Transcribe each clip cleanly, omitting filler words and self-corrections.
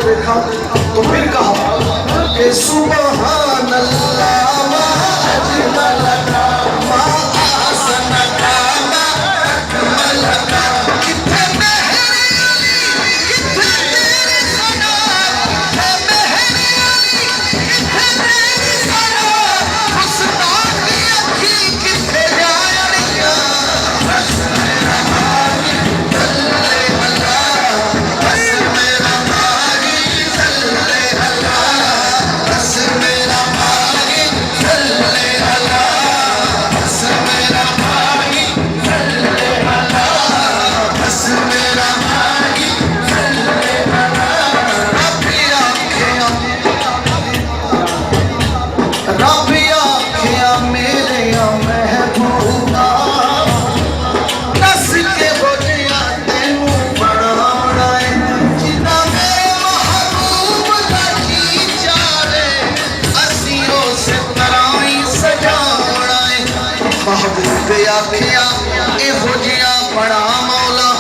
देखा तो फिर कहा कि सुबहान अल्लाह मा अजमलका मा अहसनका मा अकमलका। किथे मेहर अली किथे तेरी सना, किथे मेहर अली किथे तेरी सना, गुस्ताख अखी किथे जानिया। बस मेरा माही सल्ले अला, बस मेरा माही सल्ले अला, बस मेरा माही सल्ले अला, बस मेरा माही सल्ले अला, बस मेरा माही सल्ले अला। रब आखिया मेरे महबूबा, दस के बोलिया तेनू बनाना है, जिन्ना मेरे महबूब दा जी चाहे असी उस तरह ही सजाना है। महबूब आखिया इहो जिहा बड़ा मौला,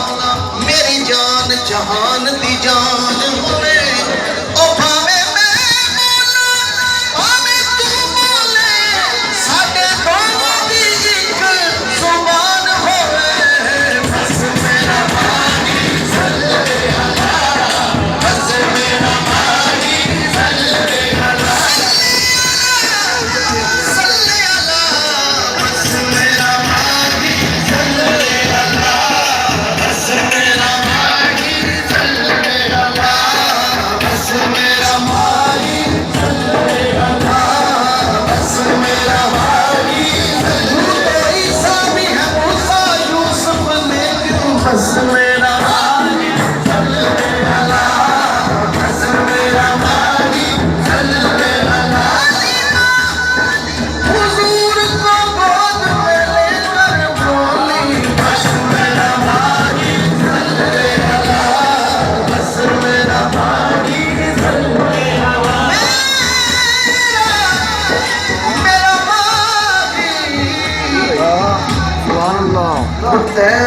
मेरी जान जहान दी जान होवे। ओ भावे मैं बोला भावे तू बोले, साडे दोनों दी इक जुबान होवे। बस मेरा माही सल्ले अला, बस मेरा माही सल्ले अला, सल्ले अला, बस मेरा माही सल्ले अला, बस मेरा माही सल्ले अला, बस मेरा माही सल्ले अला, बस मेरा माही सल्ले। ईसा भी है मूसा यूसुफ लेकिन बस मेरा माही सल्ले अला, बस मेरा माही सल्ले अला। हुजूर को गोद में लेकर बोली, बस मेरा माही सल्ले अला, बस मेरा माही सल्ले अला। मेरा माही सुभान अल्लाह। तेरा